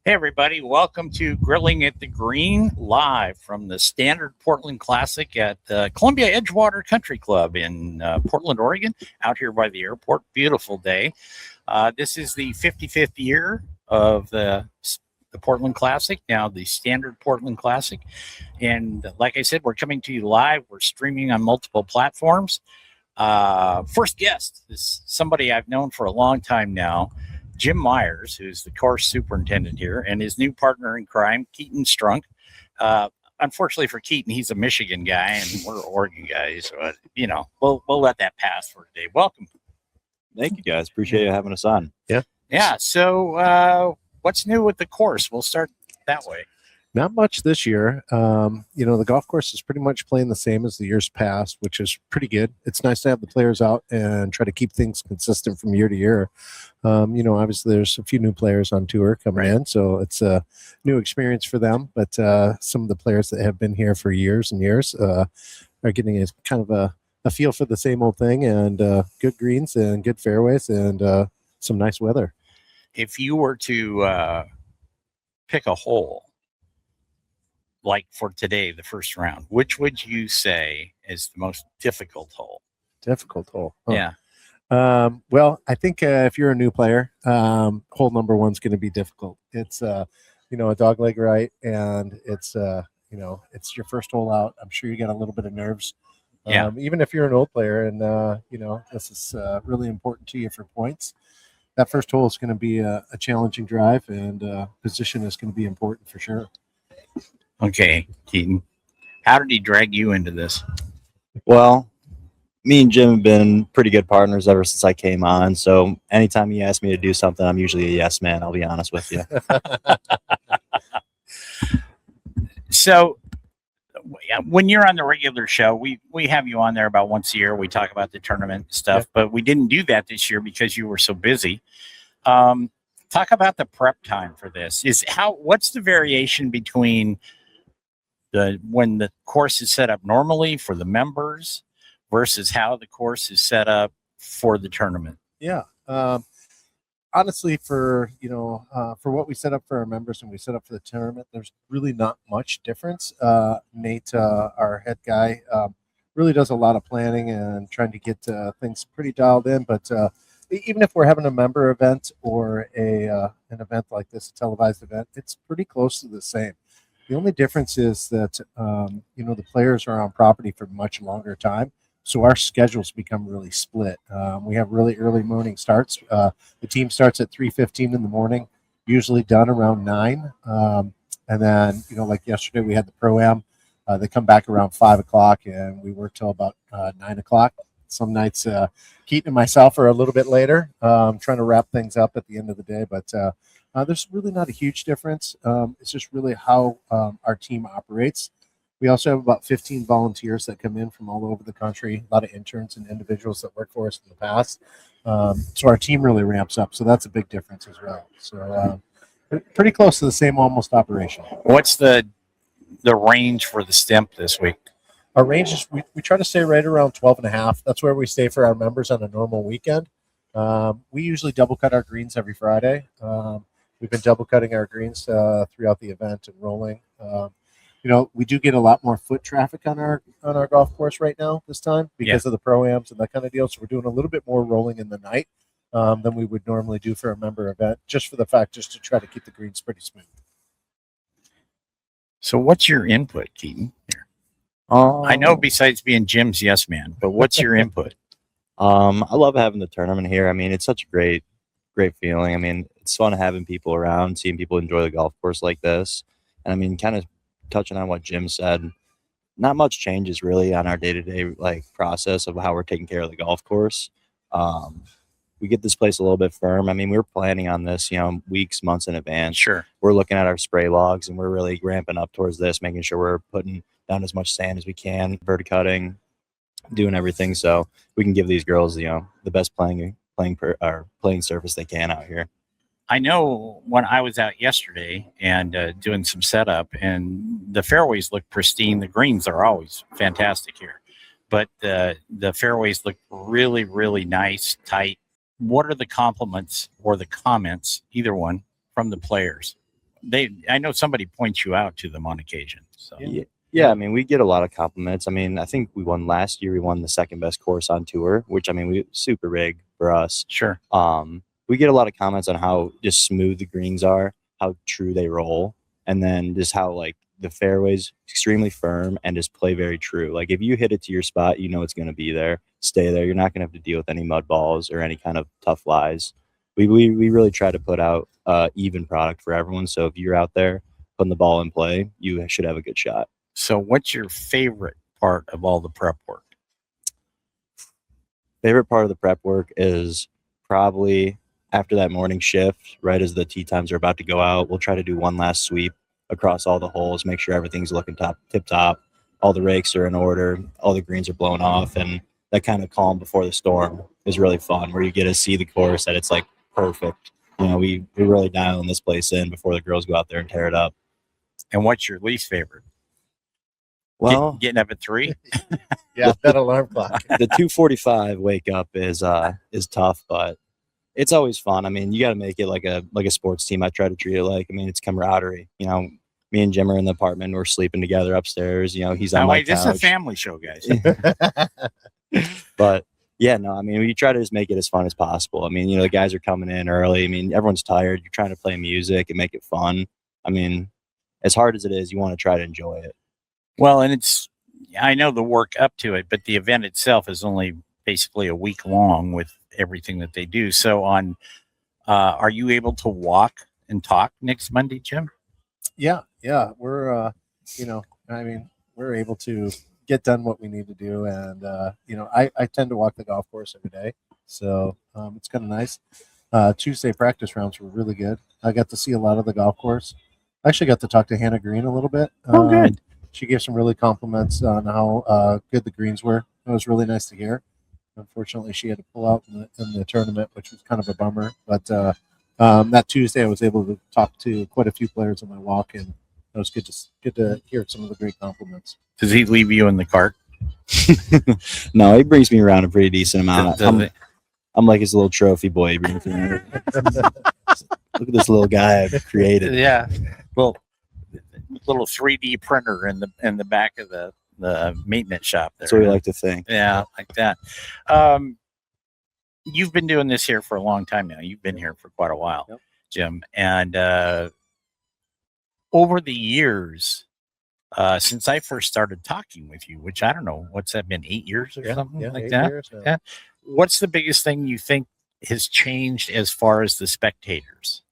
Hey, everybody. Welcome to Grilling at the Green live from the Standard Portland Classic at the Columbia Edgewater Country Club in Portland, Oregon, out here by the airport. Beautiful day. This is the 55th year of the Portland Classic, now the Standard Portland Classic. And like I said, we're coming to you live. We're streaming on multiple platforms. First guest is somebody I've known for a long time now, Jim Myers, who's the course superintendent here, and his new partner in crime, Keaton Strunk. Unfortunately for Keaton, he's a Michigan guy, and we're Oregon guys. So, we'll let that pass for today. Welcome. Thank you, guys. Appreciate you having us on. Yeah. So, what's new with the course? We'll start that way. Not much this year. The golf course is pretty much playing the same as the years past, which is pretty good. It's nice to have the players out and try to keep things consistent from year to year. Obviously there's a few new players on tour coming in, so it's a new experience for them. But some of the players that have been here for years and years are getting a kind of a feel for the same old thing, and good greens and good fairways and some nice weather. If you were to pick a hole, like for today, the first round, which would you say is the most difficult hole? Difficult hole. Oh. Yeah. Well, I think if you're a new player, hole number one's going to be difficult. It's a dog leg right, and it's it's your first hole out. I'm sure you got a little bit of nerves. Even if you're an old player, and this is really important to you for points. That first hole is going to be a challenging drive, and position is going to be important for sure. Okay, Keaton, how did he drag you into this? Well, me and Jim have been pretty good partners ever since I came on. So anytime he asks me to do something, I'm usually a yes man. I'll be honest with you. So when you're on the regular show, we have you on there about once a year. We talk about the tournament stuff, but we didn't do that this year because you were so busy. Talk about the prep time for this. What's the variation between when the course is set up normally for the members versus how the course is set up for the tournament? Yeah. Honestly, for what we set up for our members and we set up for the tournament, there's really not much difference. Nate, our head guy, really does a lot of planning and trying to get things pretty dialed in. But even if we're having a member event or an event like this, a televised event, it's pretty close to the same. The only difference is that the players are on property for much longer time. So our schedules become really split. We have really early morning starts. The team starts at 3:15 in the morning, usually done around 9. And then, like yesterday, we had the Pro-Am. They come back around 5 o'clock, and we work till about 9 o'clock. Some nights, Keaton and myself are a little bit later, trying to wrap things up at the end of the day. But there's really not a huge difference. It's just really how our team operates. We also have about 15 volunteers that come in from all over the country, a lot of interns and individuals that work for us in the past. So our team really ramps up. So that's a big difference as well. So pretty close to the same almost operation. What's the range for the stimp this week? Our range is we try to stay right around 12.5. That's where we stay for our members on a normal weekend. We usually double cut our greens every Friday. We've been double cutting our greens throughout the event and rolling. We do get a lot more foot traffic on our golf course right now this time because of the Pro-Ams and that kind of deal. So we're doing a little bit more rolling in the night than we would normally do for a member event, just to try to keep the greens pretty smooth. So what's your input, Keaton? Here. I know besides being Jim's yes man, but what's your input? I love having the tournament here. I mean, it's such a great feeling. I mean, it's fun having people around, seeing people enjoy the golf course like this. And I mean, kind of touching on what Jim said, not much changes really on our day-to-day process of how we're taking care of the golf course. We get this place a little bit firm. I mean, we're planning on this, weeks, months in advance. Sure. We're looking at our spray logs and we're really ramping up towards this, making sure we're putting down as much sand as we can, verticutting, doing everything so we can give these girls, the best playing surface they can out here. I know when I was out yesterday and doing some setup, and the fairways look pristine. The greens are always fantastic here, but the fairways look really, really nice, tight. What are the compliments or the comments, either one, from the players I know somebody points you out to them on occasion. So Yeah, I mean, we get a lot of compliments. I mean, I think we won last year. We won the second best course on tour, which, I mean, we super big for us. sure. We get a lot of comments on how just smooth the greens are, how true they roll, and then just how like the fairway's extremely firm and just play very true. Like if you hit it to your spot, you know it's going to be there. Stay there. You're not going to have to deal with any mud balls or any kind of tough lies. We really try to put out even product for everyone. So if you're out there putting the ball in play, you should have a good shot. So what's your favorite part of all the prep work? Favorite part of the prep work is probably after that morning shift, right as the tee times are about to go out, we'll try to do one last sweep across all the holes, make sure everything's looking tip top, all the rakes are in order, all the greens are blown off, and that kind of calm before the storm is really fun, where you get to see the course that it's like perfect. You know, we really dialing this place in before the girls go out there and tear it up. And what's your least favorite? Well, Getting up at 3. Yeah, that alarm clock. the 2:45 wake up is tough, but it's always fun. I mean, you got to make it like a sports team. I try to treat it like, I mean, it's camaraderie. You know, me and Jim are in the apartment. We're sleeping together upstairs. You know, he's on my couch. This is a family show, guys. But yeah, no, I mean, we try to just make it as fun as possible. I mean, you know, the guys are coming in early. I mean, everyone's tired. You're trying to play music and make it fun. I mean, as hard as it is, you want to try to enjoy it. Well, and I know the work up to it, but the event itself is only basically a week long with everything that they do. So are you able to walk and talk next Monday, Jim? Yeah. We're, I mean, we're able to get done what we need to do. And, I tend to walk the golf course every day. So it's kind of nice. Tuesday practice rounds were really good. I got to see a lot of the golf course. I actually got to talk to Hannah Green a little bit. Oh, good. She gave some really compliments on how good the greens were. It was really nice to hear. Unfortunately, she had to pull out in the tournament, which was kind of a bummer. But that Tuesday, I was able to talk to quite a few players on my walk, and it was good to hear some of the great compliments. Does he leave you in the cart? No, he brings me around a pretty decent amount. I'm like his little trophy boy. He brings me around. Look at this little guy I've created. Yeah. Well, little 3D printer in the back of the maintenance shop there. That's what we like to think. Yeah, like that. You've been doing this here for a long time now. You've been here for quite a while, yep. Jim. And over the years, since I first started talking with you, which I don't know, what's that been, 8 years or something like that? Years, yeah. What's the biggest thing you think has changed as far as the spectators?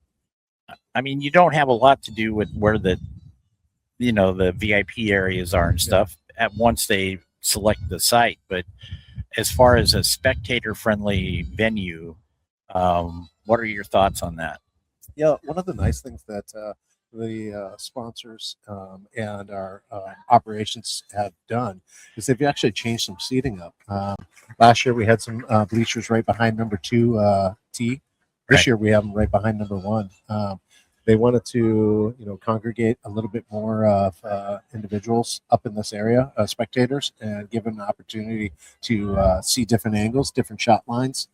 I mean, you don't have a lot to do with where the VIP areas are and stuff at once they select the site. But as far as a spectator friendly venue, what are your thoughts on that? Yeah, one of the nice things that the sponsors and our operations have done is they've actually changed some seating up. Last year we had some bleachers right behind number 2 tee. This year we have them right behind number 1. They wanted to, congregate a little bit more of individuals up in this area, spectators, and give them an opportunity to see different angles, different shot lines.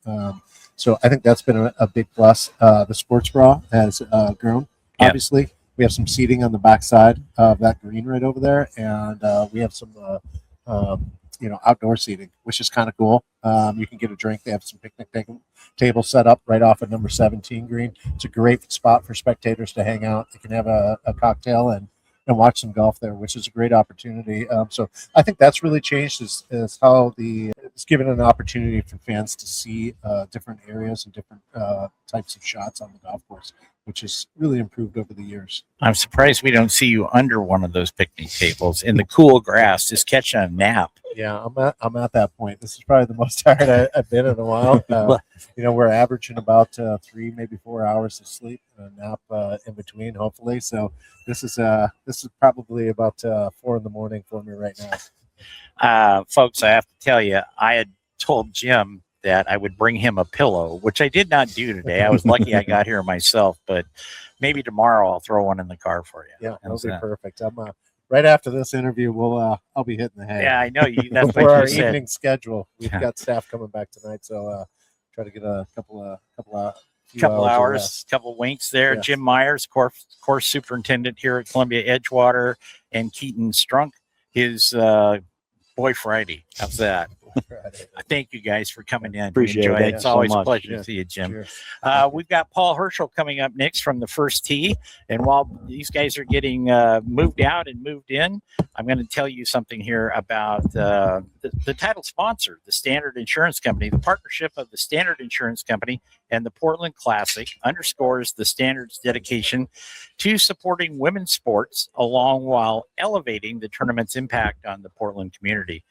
So I think that's been a big plus. The sports bra has grown. Yep. Obviously, we have some seating on the backside of that green right over there, and we have some, outdoor seating, which is kind of cool. You can get a drink. They have some picnic table set up right off of number 17 green. It's a great spot for spectators to hang out. They can have a cocktail and watch some golf there, which is a great opportunity. So I think that's really changed is how it's given an opportunity for fans to see different areas and different types of shots on the golf course, which has really improved over the years. I'm surprised we don't see you under one of those picnic tables in the cool grass, just catching a nap. Yeah, I'm at that point. This is probably the most tired I've been in a while. We're averaging about 3, maybe 4 hours of sleep and a nap in between, hopefully. So this is probably about 4 in the morning for me right now. Folks, I have to tell you, I had told Jim that I would bring him a pillow, which I did not do today. I was lucky I got here myself, but maybe tomorrow I'll throw one in the car for you. Yeah, that'll be perfect. I'm right after this interview, I'll be hitting the hay. Yeah, I know you. That's for what our you said. Evening schedule. We've got staff coming back tonight, so try to get a couple of couple of hours, rest. couple winks there. Yes. Jim Myers, course superintendent here at Columbia Edgewater, and Keaton Strunk, his boy Friday. How's that? Thank you guys for coming in. Appreciate we enjoy it. it. Thank It's you so always a much. pleasure Yeah. to see you, Jim. Cheers. Thank you. We've got Paul Herschel coming up next from the First Tee. And while these guys are getting moved out and moved in, I'm going to tell you something here about the title sponsor, the Standard Insurance Company. The partnership of the Standard Insurance Company and the Portland Classic underscores the Standard's dedication to supporting women's sports along while elevating the tournament's impact on the Portland community.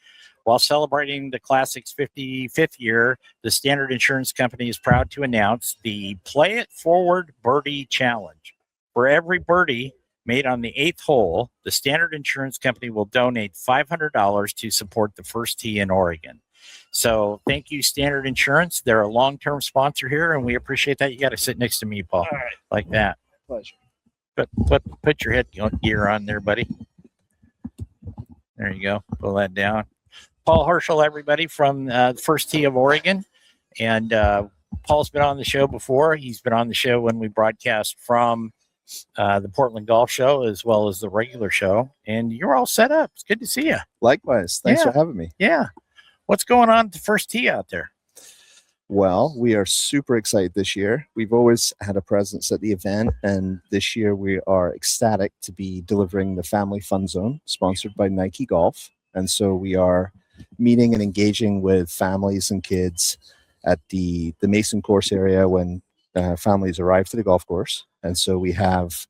While celebrating the Classic's 55th year, the Standard Insurance Company is proud to announce the Play It Forward Birdie Challenge. For every birdie made on the 8th hole, the Standard Insurance Company will donate $500 to support the First Tee in Oregon. So thank you, Standard Insurance. They're a long-term sponsor here, and we appreciate that. You got to sit next to me, Paul, All right. like that. Pleasure. Put your headgear on there, buddy. There you go. Pull that down. Paul Herschel, everybody, from the First Tee of Oregon. And Paul's been on the show before. He's been on the show when we broadcast from the Portland Golf Show as well as the regular show. And you're all set up. It's good to see you. Likewise. Thanks Yeah. for having me. Yeah. What's going on at the First Tee out there? Well, we are super excited this year. We've always had a presence at the event, and this year we are ecstatic to be delivering the Family Fun Zone, sponsored by Nike Golf. And so we are meeting and engaging with families and kids at the Mason course area when families arrive to the golf course. And so we have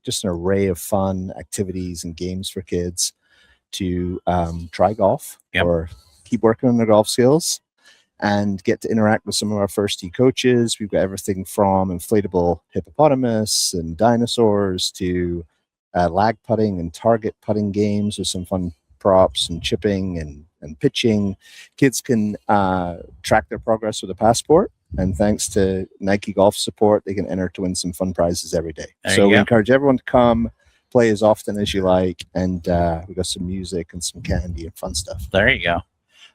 just an array of fun activities and games for kids to try golf Yep. or keep working on their golf skills and get to interact with some of our First Tee coaches. We've got everything from inflatable hippopotamus and dinosaurs to lag putting and target putting games with some fun props and chipping and pitching. Kids can track their progress with a passport, and thanks to Nike Golf support, they can enter to win some fun prizes every day. There So you we go. encourage everyone to come, play as often as you like, and we got some music and some candy and fun stuff. There you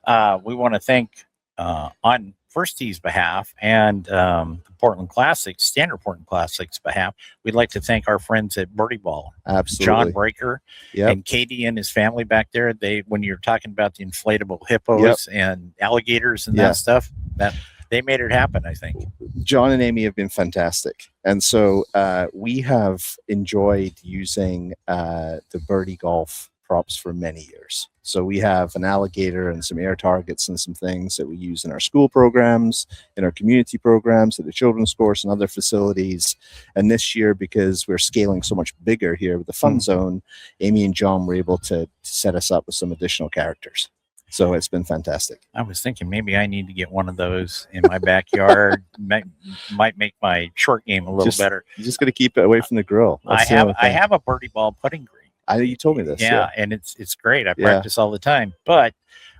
go. We want to thank on First Tee's behalf and the Portland Classic, Standard Portland Classic's behalf, we'd like to thank our friends at Birdie Ball, Absolutely. John Breaker Yep. and Katie and his family back there. They, when you're talking about the inflatable hippos and alligators and Yeah. that stuff, that they made it happen, I think. John and Amy have been fantastic. And so we have enjoyed using the Birdie Golf props for many years. So we have an alligator and some air targets and some things that we use in our school programs, in our community programs, at the children's course and other facilities. And this year, because we're scaling so much bigger here with the Fun Zone, Amy and John were able to set us up with some additional characters. So it's been fantastic. I was thinking maybe I need to get one of those in my backyard. might make my short game a little better. You're just going to keep it away from the grill. I That's the only thing. have a Birdie Ball putting green. I know you told me this. Yeah, and it's great. I Yeah. practice all the time, but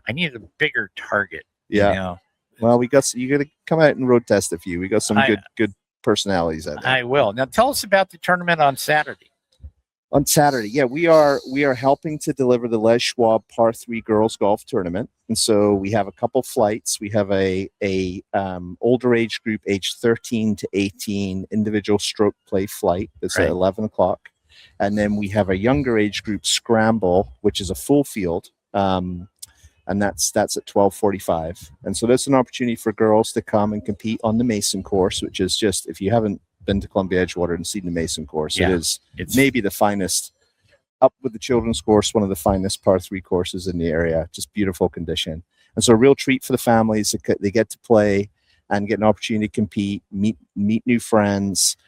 I need a bigger target. Yeah. You know? Well, you got to come out and road test a few. We got some good personalities out there. I will. Now tell us about the tournament on Saturday. On Saturday, yeah, we are helping to deliver the Les Schwab Par 3 Girls Golf Tournament, and so we have a couple flights. We have a older age group, age 13 to 18, individual stroke play flight that's at 11 o'clock, and then we have a younger age group scramble, which is a full field, and that's at 12:45. And so that's an opportunity for girls to come and compete on the Mason course, which is just, if you haven't been to Columbia Edgewater and seen the Mason course, it's maybe the finest, up with the children's course, one of the finest Par 3 courses in the area. Just beautiful condition, and so a real treat for the families. They get to play and get an opportunity to compete, meet new friends,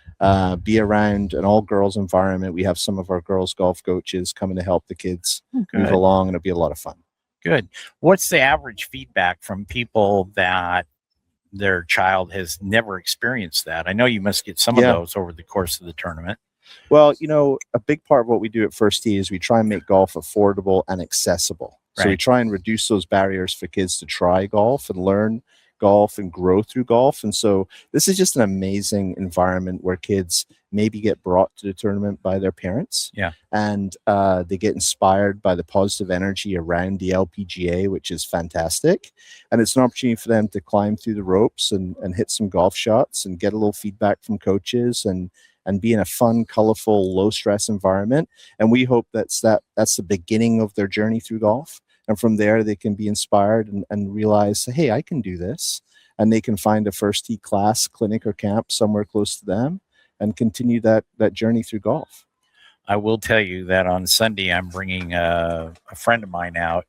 be around an all girls environment. We have some of our girls golf coaches coming to help the kids move along, and it'll be a lot of fun. Good. What's the average feedback from people that their child has never experienced that? I know you must get some of those over the course of the tournament. Well, a big part of what we do at First Tee is we try and make golf affordable and accessible. So we try and reduce those barriers for kids to try golf and learn golf and grow through golf. And so this is just an amazing environment where kids maybe get brought to the tournament by their parents. Yeah. And they get inspired by the positive energy around the LPGA, which is fantastic. And it's an opportunity for them to climb through the ropes and hit some golf shots and get a little feedback from coaches and be in a fun, colorful, low stress environment. And we hope that's the beginning of their journey through golf. And from there, they can be inspired and realize, hey, I can do this. And they can find a first tee class, clinic, or camp somewhere close to them and continue that journey through golf. I will tell you that on Sunday, I'm bringing a friend of mine out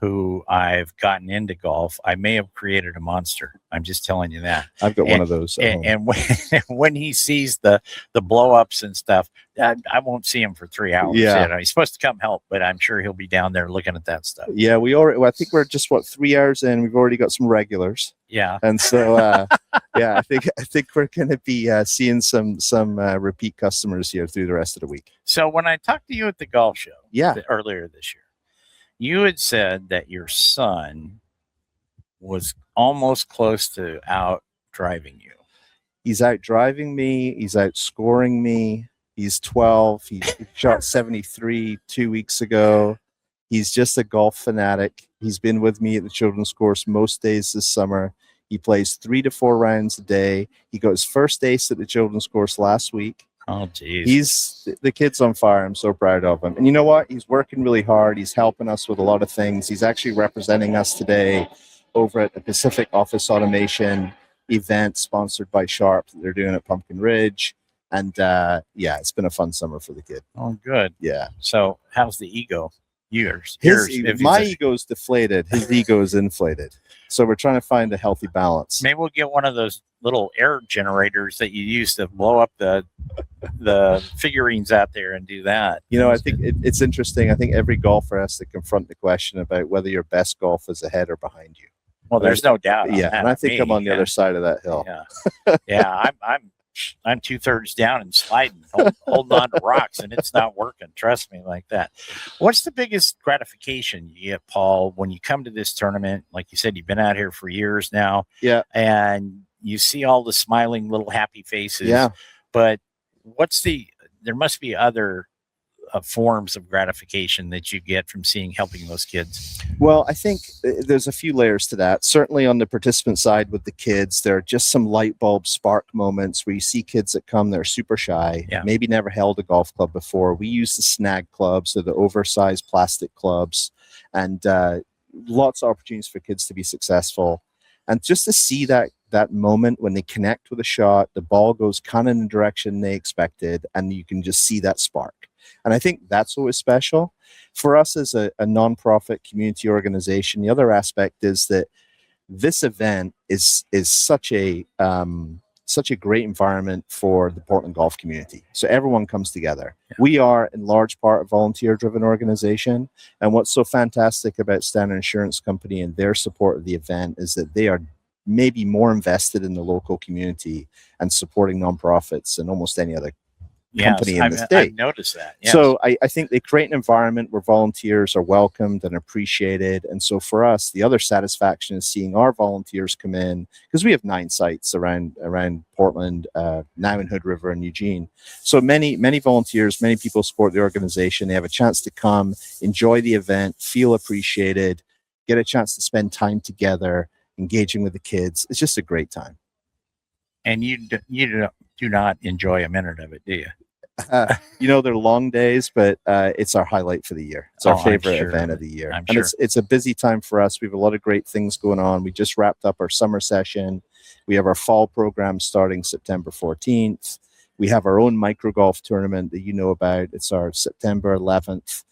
who I've gotten into golf. I may have created a monster. I'm just telling you that. I've got one of those. And when he sees the blow ups and stuff, I won't see him for 3 hours. Yeah. He's supposed to come help, but I'm sure he'll be down there looking at that stuff. Yeah, I think we're just 3 hours in. We've already got some regulars. Yeah. And so, I think we're going to be seeing some repeat customers here through the rest of the week. So when I talked to you at the golf show earlier this year, you had said that your son was almost close to out driving you. He's out driving me. He's out scoring me. He's 12. He shot 73 2 weeks ago. He's just a golf fanatic. He's been with me at the children's course most days this summer. He plays 3 to 4 rounds a day. He got his first ace at the children's course last week. Oh, geez. The kid's on fire. I'm so proud of him. And you know what? He's working really hard. He's helping us with a lot of things. He's actually representing us today over at the Pacific Office Automation event sponsored by Sharp that they're doing at Pumpkin Ridge. And it's been a fun summer for the kid. Oh, good. Yeah. So how's the ego? My ego is deflated. His ego is inflated. So we're trying to find a healthy balance. Maybe we'll get one of those little air generators that you use to blow up the figurines out there and do that. I think it's interesting. I think every golfer has to confront the question about whether your best golf is ahead or behind you. Well, there's no doubt. Yeah, and I think I'm on the other side of that hill. Yeah, yeah. I'm 2/3 down and sliding, holding on to rocks, and it's not working. Trust me, like that. What's the biggest gratification you get, Paul, when you come to this tournament? Like you said, you've been out here for years now. Yeah, and you see all the smiling little happy faces. Yeah, but there must be other forms of gratification that you get from helping those kids. Well, I think there's a few layers to that. Certainly on the participant side with the kids, there are just some light bulb spark moments where you see kids that come, they're super shy, maybe never held a golf club before. We use the snag clubs, so the oversized plastic clubs, and lots of opportunities for kids to be successful. And just to see that moment when they connect with a shot, the ball goes kind of in the direction they expected, and you can just see that spark. And I think that's always special. For us as a nonprofit community organization, the other aspect is that this event is such a great environment for the Portland golf community. So everyone comes together. Yeah. We are in large part a volunteer-driven organization. And what's so fantastic about Standard Insurance Company and their support of the event is that they are maybe more invested in the local community and supporting nonprofits than almost any other company in the state. I've noticed that. Yes. So I think they create an environment where volunteers are welcomed and appreciated. And so for us, the other satisfaction is seeing our volunteers come in, because we have 9 sites around Portland, now in Hood River and Eugene. So many volunteers, many people support the organization. They have a chance to come, enjoy the event, feel appreciated, get a chance to spend time together, engaging with the kids. It's just a great time. And you do not enjoy a minute of it, do you? They're long days, but it's our highlight for the year. It's our favorite event of the year. And it's a busy time for us. We have a lot of great things going on. We just wrapped up our summer session. We have our fall program starting September 14th. We have our own micro golf tournament that you know about. It's our September 11th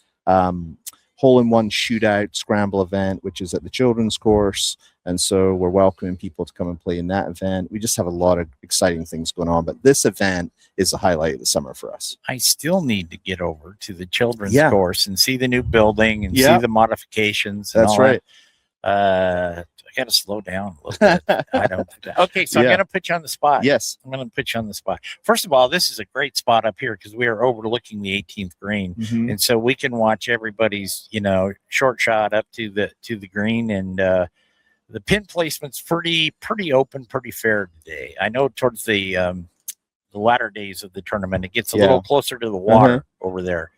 hole-in-one shootout scramble event, which is at the children's course. And so we're welcoming people to come and play in that event. We just have a lot of exciting things going on. But this event is the highlight of the summer for us. I still need to get over to the children's course and see the new building and see the modifications. And that's right. I got to slow down a little bit. I don't think that. Okay, so I'm going to put you on the spot. Yes. I'm going to put you on the spot. First of all, this is a great spot up here because we are overlooking the 18th green. Mm-hmm. And so we can watch everybody's, short shot up to the green. And the pin placement's pretty open, pretty fair today. I know towards the latter days of the tournament, it gets a little closer to the water over there.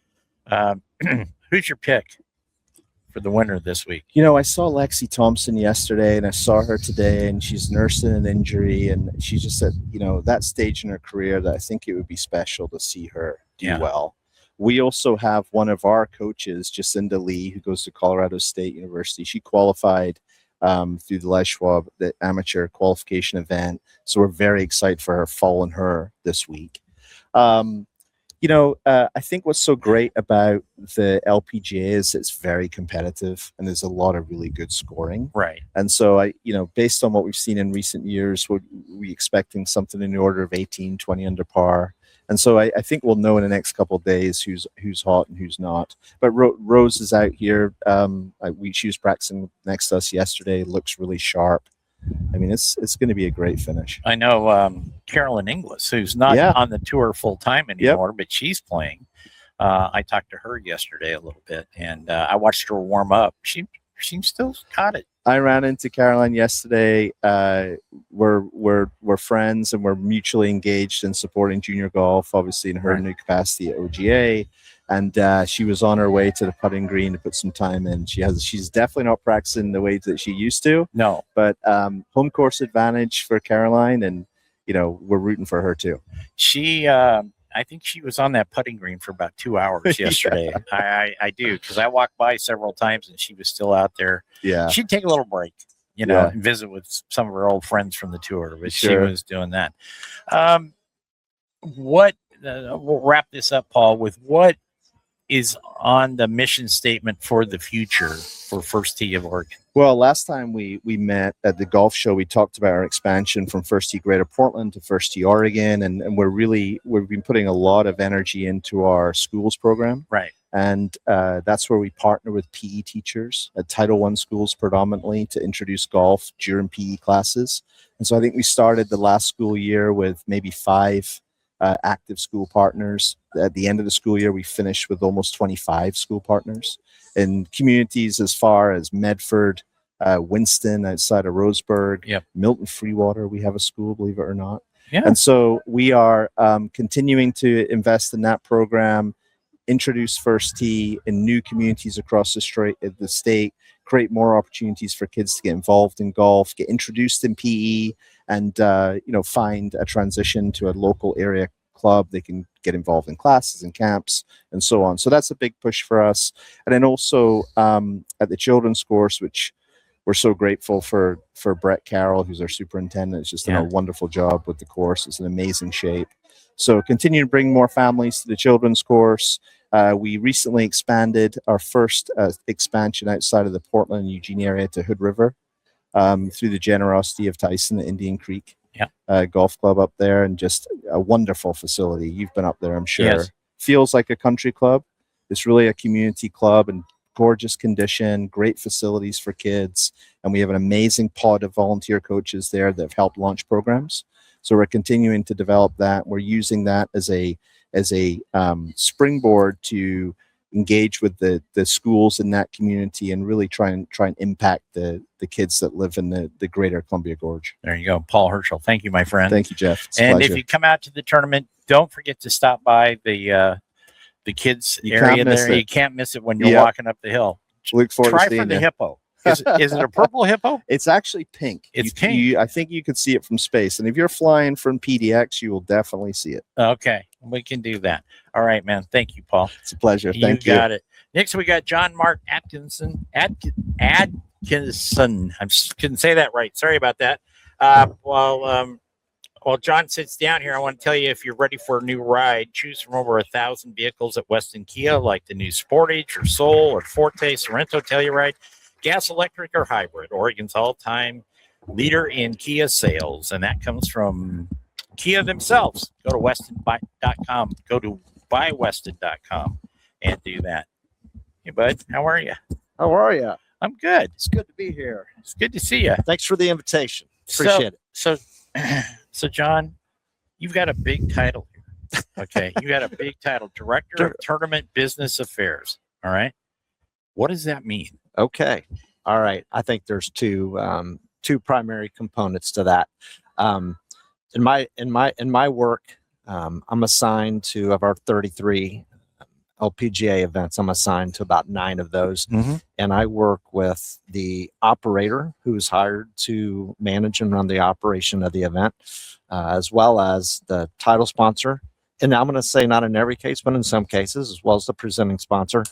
Who's your pick for the winner this week? I saw Lexi Thompson yesterday, and I saw her today, and she's nursing an injury, and she's just at that stage in her career that I think it would be special to see her do well. We also have one of our coaches, Jacinda Lee, who goes to Colorado State University. She qualified through the Les Schwab, the amateur qualification event. So we're very excited for her, following her this week. I think what's so great about the LPGA is it's very competitive and there's a lot of really good scoring. Right. And so based on what we've seen in recent years, we're expecting something in the order of 18, 20 under par. And so I think we'll know in the next couple of days who's hot and who's not. But Rose is out here. She was practicing next to us yesterday. Looks really sharp. I mean, it's going to be a great finish. I know Carolyn Inglis, who's not on the tour full time anymore, but she's playing. I talked to her yesterday a little bit, and I watched her warm up. She still got it. I ran into Caroline yesterday. We're friends and we're mutually engaged in supporting junior golf, obviously in her new capacity at OGA. And she was on her way to the putting green to put some time in. She's definitely not practicing the way that she used to. No, but home course advantage for Caroline, and we're rooting for her too. I think she was on that putting green for about 2 hours yesterday. I do, because I walked by several times and she was still out there. Yeah. She'd take a little break, and visit with some of her old friends from the tour, but she was doing that. We'll wrap this up, Paul, with what is on the mission statement for the future for First Tee of Oregon? Well, last time we met at the golf show, we talked about our expansion from First Tee Greater Portland to First Tee Oregon, and we've been putting a lot of energy into our schools program. Right. And that's where we partner with PE teachers at Title I schools predominantly to introduce golf during PE classes. And so I think we started the last school year with maybe 5 active school partners. At the end of the school year, we finished with almost 25 school partners in communities as far as Medford, Winston outside of Roseburg, Milton Freewater. We have a school, believe it or not. Yeah. And so we are continuing to invest in that program, introduce First Tee in new communities across the state, create more opportunities for kids to get involved in golf, get introduced in PE, and find a transition to a local area club. They can get involved in classes and camps and so on. So that's a big push for us. And then also at the children's course, which we're so grateful for Brett Carroll, who's our superintendent. It's just done a wonderful job with the course. It's in amazing shape. So continue to bring more families to the children's course. We recently expanded our first expansion outside of the Portland and Eugene area to Hood River through the generosity of Tyson, the Indian Creek Golf Club up there, and just a wonderful facility. You've been up there, I'm sure. Yes. Feels like a country club. It's really a community club, and gorgeous condition, great facilities for kids. And we have an amazing pod of volunteer coaches there that have helped launch programs. So we're continuing to develop that. We're using that as a springboard to engage with the schools in that community and really try and impact the kids that live in the greater Columbia Gorge. There you go. Paul Herschel. Thank you, my friend. Thank you, Jeff. It's a and pleasure. If you come out to the tournament, don't forget to stop by the kids area there. You can't miss it when you're walking up the hill. Look forward Try to seeing for the you. hippo. Is it a purple hippo? It's actually pink. It's pink. I think you could see it from space. And if you're flying from PDX, you will definitely see it. Okay. We can do that. All right, man. Thank you, Paul. It's a pleasure. Thank you. You got it. Next, we got John Mark Atkinson. Atkinson. I couldn't say that right. Sorry about that. While John sits down here, I want to tell you, if you're ready for a new ride, choose from over 1,000 vehicles at Weston Kia, like the new Sportage or Soul or Forte, Sorrento Telluride, gas, electric, or hybrid. Oregon's all-time leader in Kia sales, and that comes from Kia themselves. Go to weston.com. Go to buyweston.com and do that. Hey, bud, how are you? How are you? I'm good. It's good to be here. It's good to see you. Thanks for the invitation. Appreciate it. So, John, you've got a big title here. Okay, you got a big title, Director of Tournament Business Affairs. All right, what does that mean? Okay. All right. I think there's two primary components to that. In my work, I'm assigned to, of our 33 LPGA events, I'm assigned to about 9 of those. And I work with the operator who's hired to manage and run the operation of the event, as well as the title sponsor. And I'm going to say not in every case, but in some cases, as well as the presenting sponsor,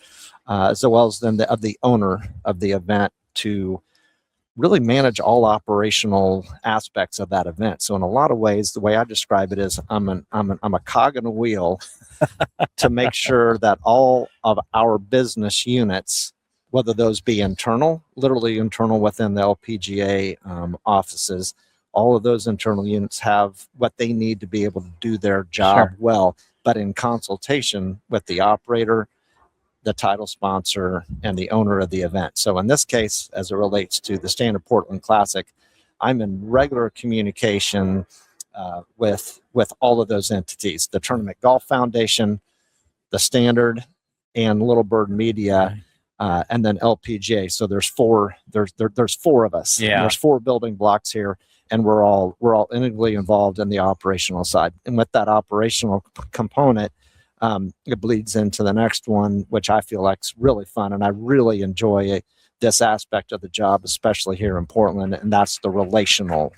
as well as then the owner of the event, to really manage all operational aspects of that event. So in a lot of ways, the way I describe it is I'm a cog in a wheel to make sure that all of our business units, whether those be internal, literally internal within the LPGA offices, all of those internal units have what they need to be able to do their job well, but in consultation with the operator, the title sponsor, and the owner of the event. So in this case, as it relates to the Standard Portland Classic, I'm in regular communication with all of those entities: the Tournament Golf Foundation, the Standard, and Little Bird Media, and then LPGA. So there's four of us. Yeah. There's 4 building blocks here, and we're all integrally involved in the operational side. And with that operational component, it bleeds into the next one, which I feel like is really fun, and I really enjoy this aspect of the job, especially here in Portland, and that's the relational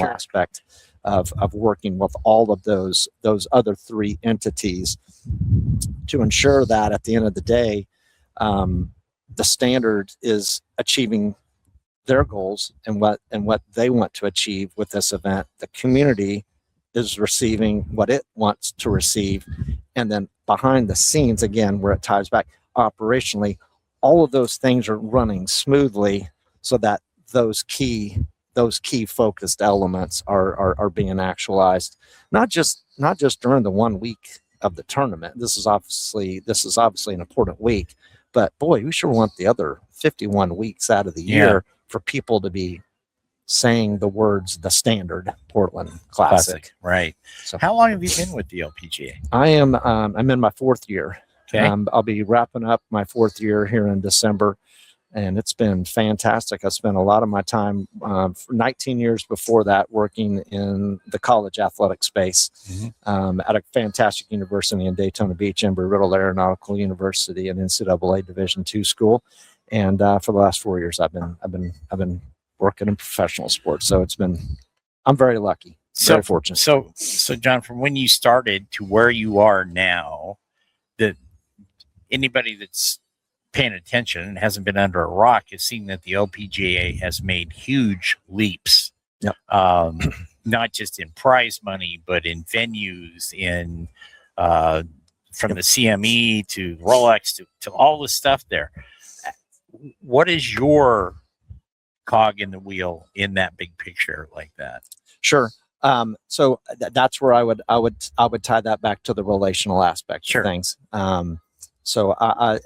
aspect of working with all of those other 3 entities to ensure that at the end of the day, the Standard is achieving their goals and what they want to achieve with this event. The community is receiving what it wants to receive. And then behind the scenes, again, where it ties back operationally, all of those things are running smoothly so that those key focused elements are being actualized, not just during the 1 week of the tournament. This is obviously an important week, but boy, we sure want the other 51 weeks out of the year for people to be saying the words "the Standard Portland Classic." Right. So, how long have you been with the LPGA? I'm in my 4th year. Okay. I'll be wrapping up my 4th year here in December, and it's been fantastic. I spent a lot of my time, for 19 years before that, working in the college athletic space at a fantastic university in Daytona Beach, Embry-Riddle Aeronautical University, an NCAA Division II school. And for the last 4 years, I've been working in professional sports. So I'm very lucky, very fortunate. So John, from when you started to where you are now, that anybody that's paying attention and hasn't been under a rock has seen that the LPGA has made huge leaps. Yep. Not just in prize money, but in venues, in from the CME to Rolex to all the stuff there. What is your cog in the wheel in that big picture like that? Sure. So that's where I would tie that back to the relational aspect of things. So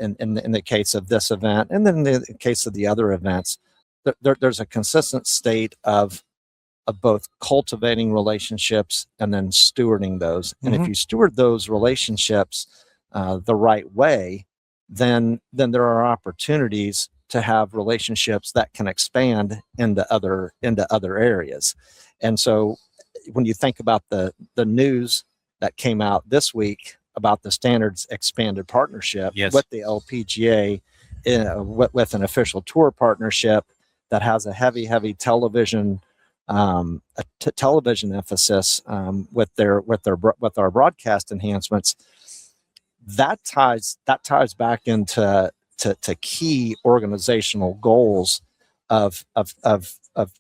in the case of this event, and then in the case of the other events, there's a consistent state of both cultivating relationships and then stewarding those. And if you steward those relationships the right way, then there are opportunities to have relationships that can expand into other areas. And so when you think about the news that came out this week about the Standard's expanded partnership with the LPGA, with an official tour partnership that has a heavy television television emphasis with our broadcast enhancements, that ties back into key organizational goals of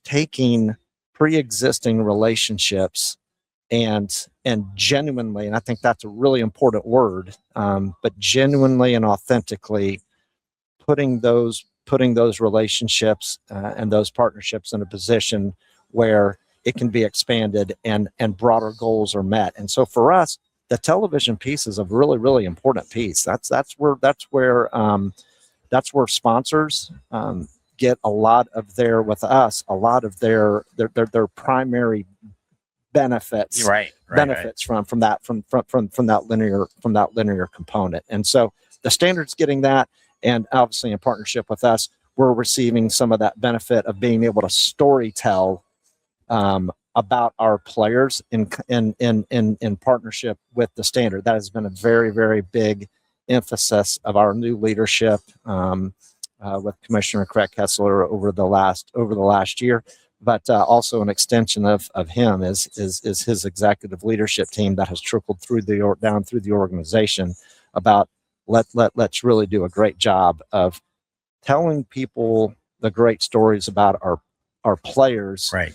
taking pre-existing relationships and genuinely, and I think that's a really important word, but genuinely and authentically putting those relationships and those partnerships in a position where it can be expanded and broader goals are met. And so for us, the television piece is a really, really important piece. That's where sponsors get a lot of their primary benefits. Benefits from that linear component. And so the Standard's getting that, and obviously in partnership with us, we're receiving some of that benefit of being able to story tell about our players in partnership with the Standard. That has been a very, very big emphasis of our new leadership with Commissioner Craig Kessler over the last year. But also an extension of him is his executive leadership team that has trickled through down through the organization about let's really do a great job of telling people the great stories about our players, Right.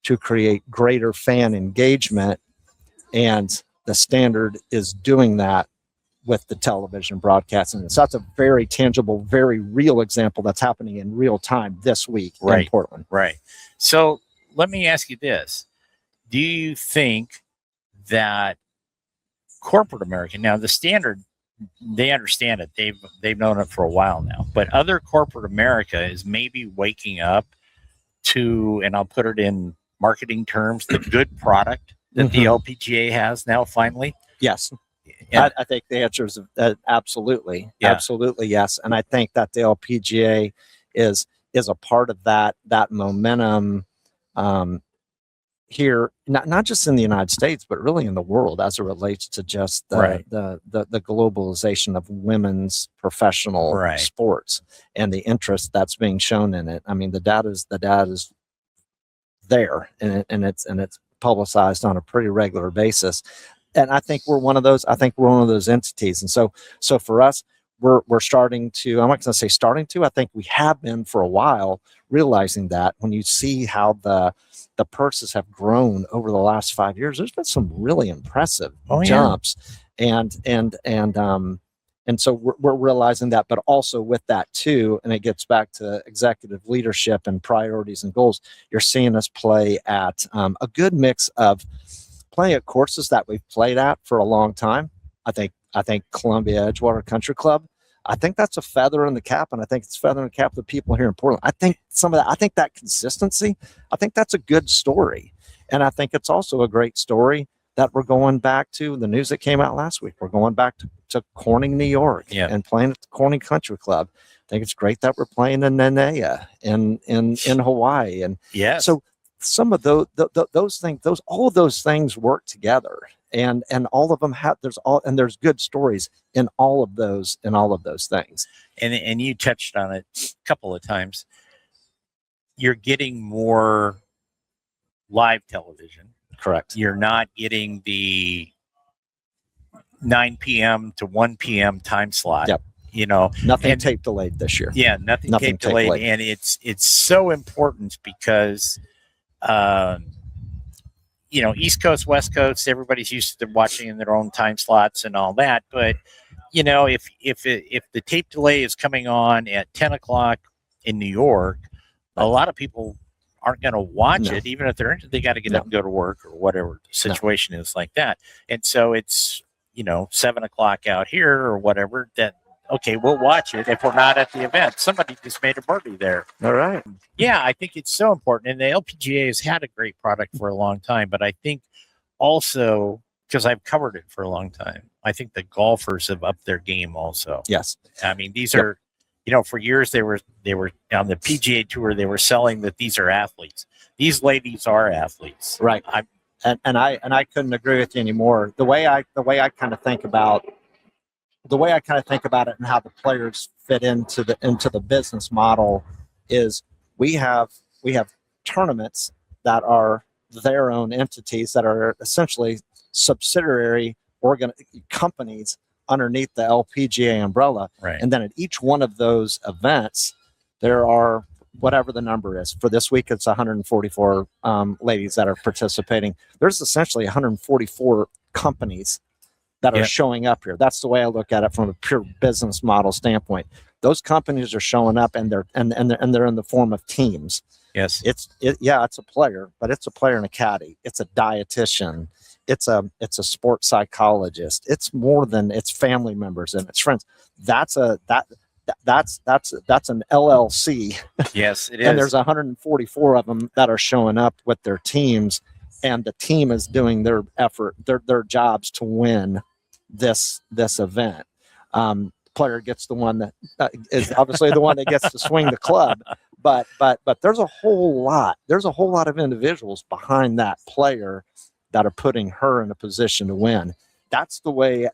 to create greater fan engagement. And the Standard is doing that with the television broadcasting. So that's a very tangible, very real example that's happening in real time this week in Portland. Right. So let me ask you this. Do you think that corporate America, now the Standard, they understand it. They've known it for a while now, but other corporate America is maybe waking up to, and I'll put it in marketing terms, the good product that the LPGA has now finally? Yes. And I think the answer is absolutely. Yeah. Absolutely, yes. And I think that the LPGA is a part of that momentum here, not just in the United States, but really in the world as it relates to just the globalization of women's professional sports and the interest that's being shown in it. I mean, the data is there, and it's publicized on a pretty regular basis. And I think we're one of those. I think we're one of those entities. And so for us, we're starting to. I'm not going to say starting to. I think we have been for a while, realizing that when you see how the purses have grown over the last 5 years, there's been some really impressive jumps, and so we're realizing that. But also with that too, and it gets back to executive leadership and priorities and goals. You're seeing us play at a good mix of playing at courses that we've played at for a long time. I think Columbia Edgewater Country Club, I think that's a feather in the cap, and I think it's a feather in the cap of the people here in Portland. I think that consistency, I think that's a good story. And I think it's also a great story that we're going back to the news that came out last week. We're going back to Corning, New York, and playing at the Corning Country Club. I think it's great that we're playing in Nanea in Hawaii. And so some of those things, all of those things work together, and all of them have there's good stories in all of those things. And you touched on it a couple of times. You're getting more live television. Correct. You're not getting the 9 p.m. to 1 p.m. time slot. Yep. Nothing tape delayed this year. Yeah, nothing tape delayed. And it's so important because East Coast, West Coast, everybody's used to watching in their own time slots and all that. But if the tape delay is coming on at 10 o'clock in New York, a lot of people aren't going to watch it, even if they're interested. They got to get up and go to work or whatever the situation is like that. And so it's 7 o'clock out here or whatever. That okay, we'll watch it if we're not at the event. Somebody just made a birdie there. All right. Yeah, I think it's so important. And the LPGA has had a great product for a long time, but I think also, because I've covered it for a long time, I think the golfers have upped their game also. Yes. I mean, these are, for years they were on the PGA Tour, they were selling that these are athletes. These ladies are athletes. Right. And I couldn't agree with you anymore. The way I kind of think about it and how the players fit into the business model is we have tournaments that are their own entities that are essentially subsidiary companies underneath the LPGA umbrella. Right. And then at each one of those events, there are whatever the number is. For this week, it's 144 ladies that are participating. There's essentially 144 companies that are showing up here. That's the way I look at it from a pure business model standpoint. Those companies are showing up, and they're in the form of teams. Yes, it's a player, but it's a player and a caddy. It's a dietitian. It's a sports psychologist. It's more than it's family members and it's friends. That's an LLC. Yes, it is. And there's 144 of them that are showing up with their teams, and the team is doing their effort, their jobs to win this event. player gets the one that is obviously the one that gets to swing the club. But there's a whole lot of individuals behind that player that are putting her in a position to win. That's the way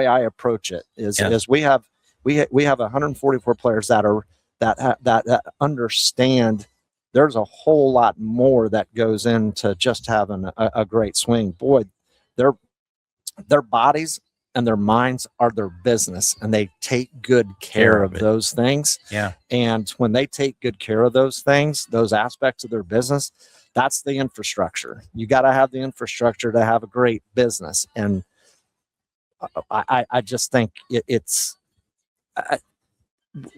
I approach it. Is we have 144 players that understand there's a whole lot more that goes into just having a great swing. Boy, their bodies and their minds are their business, and they take good care of those things. Yeah. And when they take good care of those things, those aspects of their business, that's the infrastructure. You got to have the infrastructure to have a great business. And I just think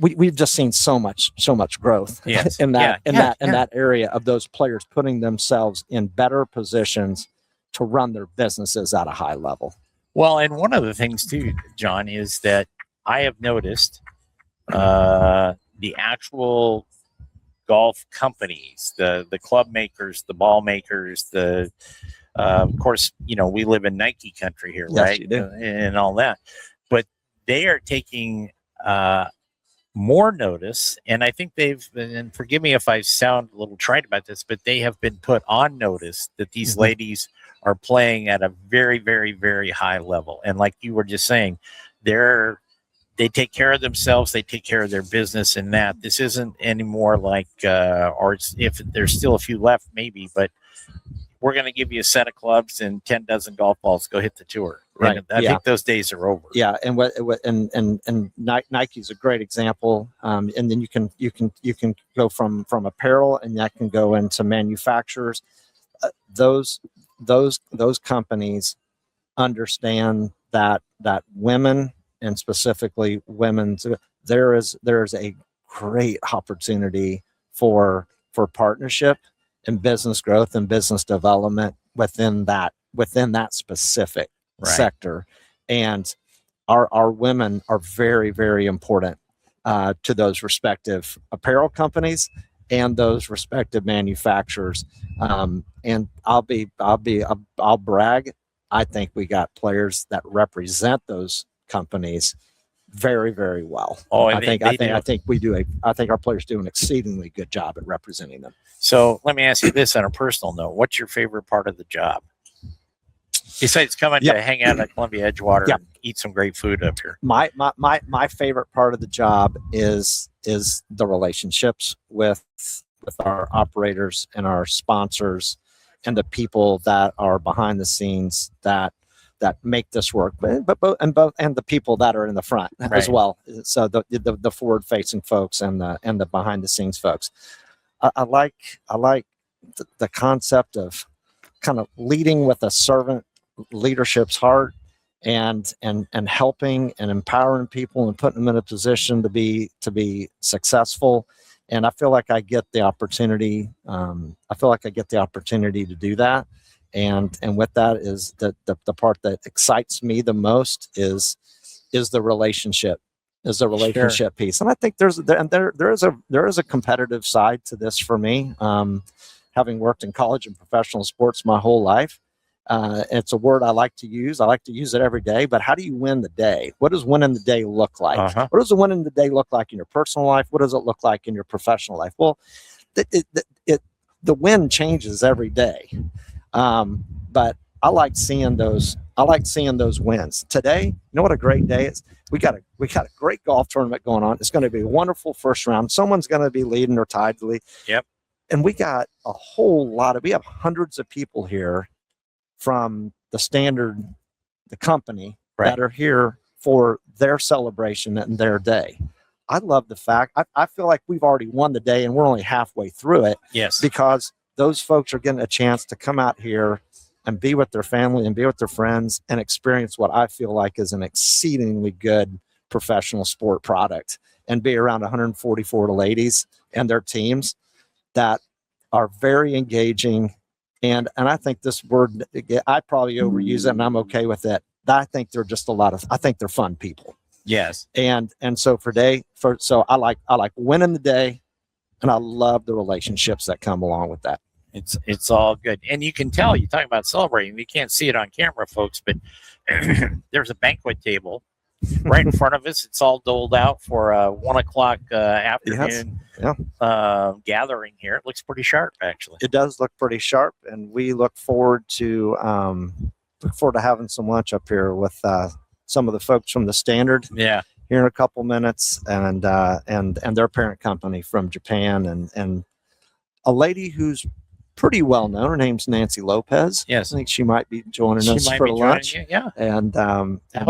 we've just seen so much growth in that area of those players putting themselves in better positions to run their businesses at a high level. Well, and one of the things too, John, is that I have noticed the actual golf companies, the club makers, the ball makers, of course, we live in Nike country here, Yes, right? you do. And all that, but they are taking more notice, and I think and forgive me if I sound a little trite about this, but they have been put on notice that these ladies are playing at a very, very, very high level. And like you were just saying, they take care of themselves, they take care of their business, and that this isn't anymore like, if there's still a few left, maybe, but we're going to give you a set of clubs and 10 dozen golf balls, go hit the tour. Right. And I think those days are over. Yeah. And Nike's a great example. And then you can go from apparel, and that can go into manufacturers. Those companies understand that women, and specifically women's, there is a great opportunity for partnership and business growth and business development within that specific sector. And our women are very, very important to those respective apparel companies and those respective manufacturers. And I'll brag. I think we got players that represent those companies very, very well. Oh, I think our players do an exceedingly good job at representing them. So let me ask you this on a personal note: what's your favorite part of the job? Besides coming to hang out at Columbia Edgewater and eat some great food up here. My favorite part of the job is the relationships with our operators and our sponsors and the people that are behind the scenes that make this work, and the people that are in the front as well. So the forward facing folks and the behind the scenes folks. I like the concept of kind of leading with a servant leadership's heart, and helping and empowering people and putting them in a position to be successful. And I feel like I get the opportunity. To do that. And with that is the part that excites me the most is the relationship. Piece. And I think there is a competitive side to this for me. Having worked in college and professional sports my whole life, it's a word I like to use. I like to use it every day. But how do you win the day? What does winning the day look like? What does the winning the day look like in your personal life? What does it look like in your professional life? Well, the win changes every day. But I like seeing those wins. Today, you know what a great day is? We got a great golf tournament going on. It's going to be a wonderful first round. Someone's going to be leading or tied to lead. Yep. And we have hundreds of people here from the company that are here for their celebration and their day. I love the fact I feel like we've already won the day and we're only halfway through it. Yes. Because those folks are getting a chance to come out here and be with their family and be with their friends and experience what I feel like is an exceedingly good professional sport product, and be around 144 ladies and their teams that are very engaging. And I think this word, I probably overuse it and I'm okay with it. I think they're just I think they're fun people. Yes. And so so I like winning the day, and I love the relationships that come along with that. It's all good. And you can tell, you talk about celebrating, you can't see it on camera, folks, but there's a banquet table right in front of us. It's all doled out for a 1 o'clock afternoon gathering here. It looks pretty sharp, actually. It does look pretty sharp, and we look forward to having some lunch up here with some of the folks from the Standard. Yeah. Here in a couple minutes, and their parent company from Japan, and a lady who's pretty well known. Her name's Nancy Lopez. Yes, I think she might be joining us for lunch. Yeah, and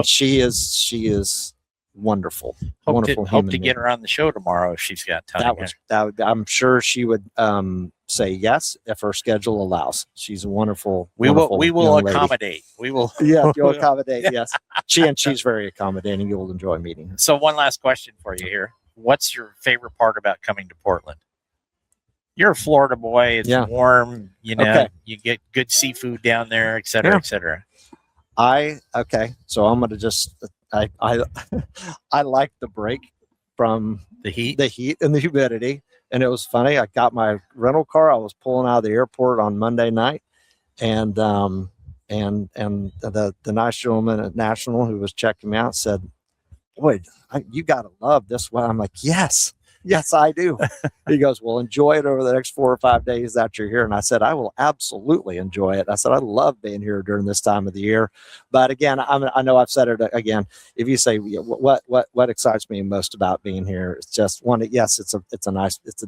she is wonderful. Hope to get her on the show tomorrow if she's got time. I'm sure she would say yes if her schedule allows. She's a wonderful. We will accommodate. We will. Yeah, you'll accommodate. Yes, she's very accommodating. You'll enjoy meeting her. So one last question for you here: what's your favorite part about coming to Portland? You're a Florida boy. It's warm. You know, you get good seafood down there, et cetera, et cetera. So I'm gonna just. I like the break from the heat and the humidity. And it was funny. I got my rental car. I was pulling out of the airport on Monday night, and the nice gentleman at National who was checking me out said, "Boy, you gotta love this one." I'm like, "Yes, I do." He goes, "Well, enjoy it over the next 4 or 5 days that you're here." And I said, "I will absolutely enjoy it." I said, "I love being here during this time of the year." But again, I know I've said it again. If you say what excites me most about being here, it's just one. Yes, it's a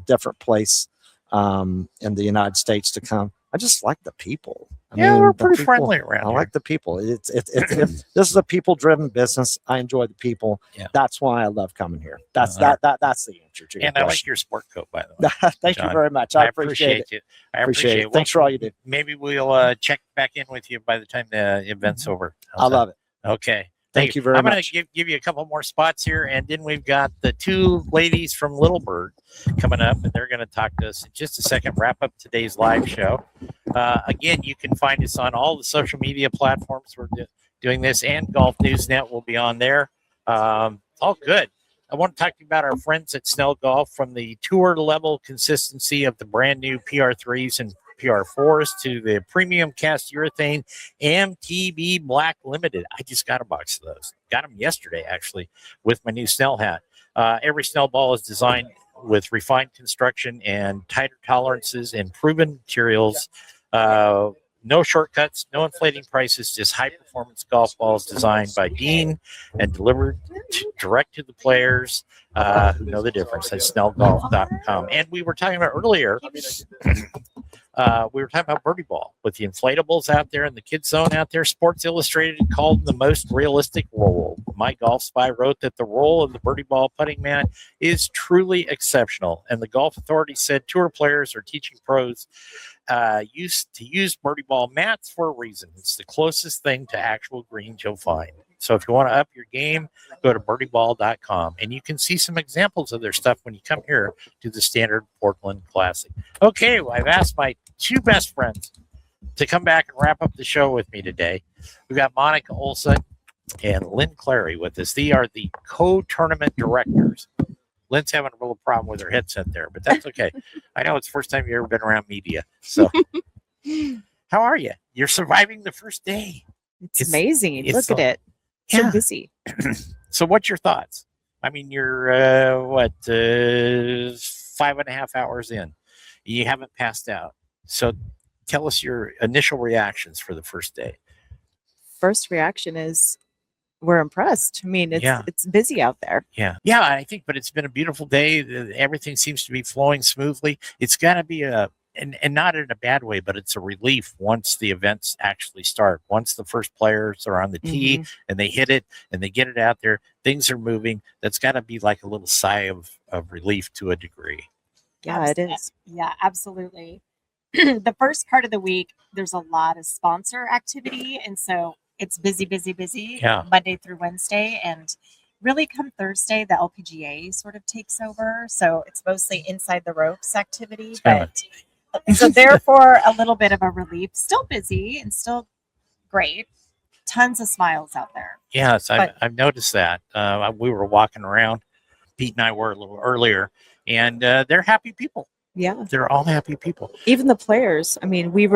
different place in the United States to come. I just like the people. I mean, we're pretty friendly around here. I like the people. This is a people-driven business. I enjoy the people. Yeah. That's why I love coming here. That's the answer to your question. I like your sport coat, by the way. Thank John. You very much. I appreciate it. I appreciate it. Thanks for all you do. Maybe we'll check back in with you by the time the event's over. I love it. Okay. Thank you very much. I'm going to give you a couple more spots here, and then we've got the two ladies from Little Bird coming up, and they're going to talk to us in just a second, wrap up today's live show. Again, you can find us on all the social media platforms. We're doing this, and Golf News Net will be on there. All good. I want to talk to you about our friends at Snell Golf, from the tour level consistency of the brand new PR3s and PR4s to the premium cast urethane MTB Black Limited. I just got a box of those. Got them yesterday, actually, with my new Snell hat. Every Snell ball is designed with refined construction and tighter tolerances and proven materials. No shortcuts, no inflating prices, just high-performance golf balls designed by Dean and delivered direct to the players who know the difference at snellgolf.com. And we were talking about earlier, we were talking about birdie ball with the inflatables out there and the kids zone out there. Sports Illustrated called the most realistic roll. My Golf Spy wrote that the roll of the birdie ball putting mat is truly exceptional. And the Golf Authority said tour players are teaching pros used to use birdie ball mats for a reason. It's the closest thing to actual greens you'll find. So if you want to up your game, go to birdieball.com, and you can see some examples of their stuff when you come here to the Standard Portland Classic. Okay, well, I've asked my two best friends to come back and wrap up the show with me today. We've got Monica Olson and Lynn Clary with us. They are the co-tournament directors. Lynn's having a little problem with her headset there, but that's okay. I know it's the first time you've ever been around media. So how are you? You're surviving the first day. It's amazing. Look at it. So busy. So what's your thoughts? I mean, you're 5.5 hours in. You haven't passed out. So tell us your initial reactions for the first day. First reaction is we're impressed. I mean, it's busy out there. Yeah, I think, but it's been a beautiful day. Everything seems to be flowing smoothly. It's got to be and not in a bad way, but it's a relief once the events actually start. Once the first players are on the tee and they hit it and they get it out there, things are moving. That's got to be like a little sigh of relief to a degree. Yeah, it is. Yeah, absolutely. The first part of the week, there's a lot of sponsor activity, and so it's busy, Monday through Wednesday. And really come Thursday, the LPGA sort of takes over. So it's mostly inside the ropes activity. So therefore, a little bit of a relief. Still busy and still great. Tons of smiles out there. Yes, I've noticed that. We were walking around. Pete and I were a little earlier, and they're happy people. Yeah. They're all happy people. Even the players. I mean, we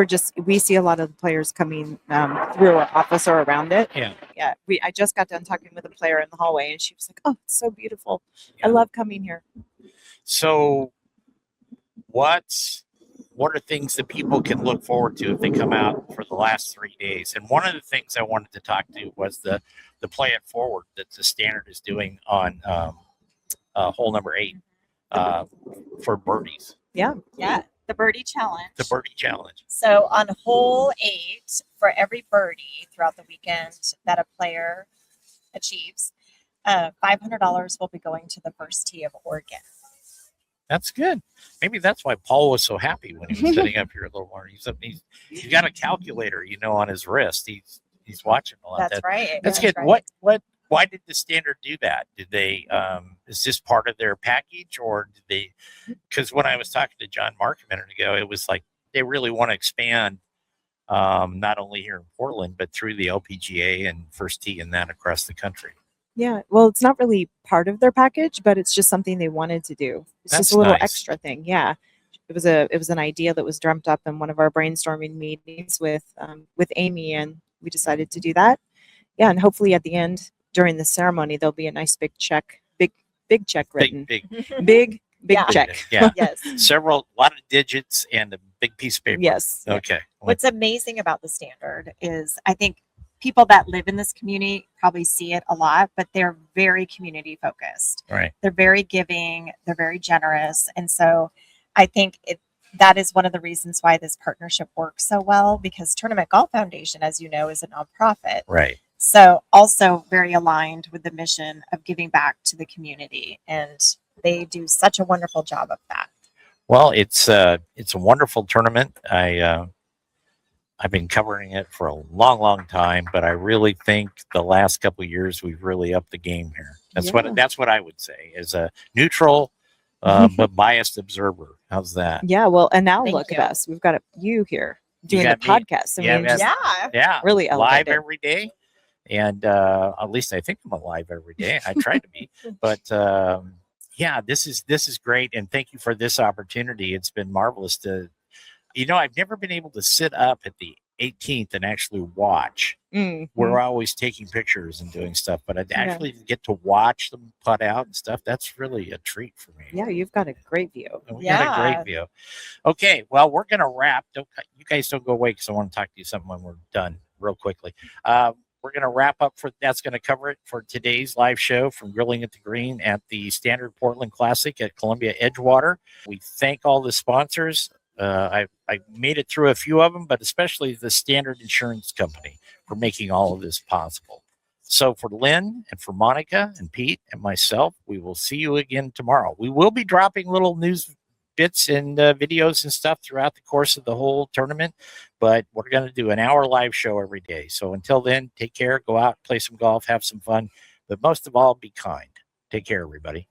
see a lot of the players coming through our office or around it. Yeah. Yeah. I just got done talking with a player in the hallway, and she was like, "Oh, it's so beautiful. I Yeah. love coming here." So what are things that people can look forward to if they come out for the last 3 days? And one of the things I wanted to talk to was the play it forward that the Standard is doing on hole number 8 for birdies. Yeah. The birdie challenge. The birdie challenge. So on hole 8, for every birdie throughout the weekend that a player achieves, $500 will be going to the first tee of Oregon. That's good. Maybe that's why Paul was so happy when he was setting up here a little more. He's got a calculator, on his wrist. He's watching a lot. That's right. That's good. Right. Why did the Standard do that? Did they is this part of their package, or did they? Because when I was talking to John Mark a minute ago, it was like they really want to expand not only here in Portland but through the LPGA and First Tee and that across the country. Yeah. Well, it's not really part of their package, but it's just something they wanted to do. It's That's just a little nice. extra thing. Yeah. It was an idea that was dreamt up in one of our brainstorming meetings with Amy, and we decided to do that. Yeah, and hopefully at the end during the ceremony there'll be a nice big check written. Big Yeah. check. Yeah. Yes. A lot of digits and a big piece of paper. Yes. Okay. What's amazing about the Standard is I think people that live in this community probably see it a lot, but they're very community focused. Right. They're very giving. They're very generous. And so I think that is one of the reasons why this partnership works so well, because Tournament Golf Foundation, as you know, is a nonprofit. Right. So also very aligned with the mission of giving back to the community. And they do such a wonderful job of that. Well, it's a wonderful tournament. I've been covering it for a long, long time, but I really think the last couple of years we've really upped the game here. That's what I would say as a neutral but biased observer. How's that? Yeah. Well, and now Thank look you. at us. We've got you here doing the got me. podcast. Yeah, just Yeah, really live elevated. every day, and at least I think I'm alive every day. I try to be, but yeah, this is great, and thank you for this opportunity. It's been marvelous to, I've never been able to sit up at the 18th and actually watch. We're always taking pictures and doing stuff, but I'd actually get to watch them putt out and stuff. That's really a treat for me. Yeah, you've got a great view. We got a great view. Okay, well, we're gonna wrap. You guys don't go away because I want to talk to you something when we're done real quickly. We're going to wrap up that's going to cover it for today's live show from Grilling at the Green at the Standard Portland Classic at Columbia Edgewater. We thank all the sponsors. I made it through a few of them, but especially the Standard Insurance Company for making all of this possible. So for Lynn and for Monica and Pete and myself, we will see you again tomorrow. We will be dropping little news bits and videos and stuff throughout the course of the whole tournament, but we're going to do an hour live show every day. So until then, take care, go out, play some golf, have some fun, but most of all, be kind. Take care, everybody.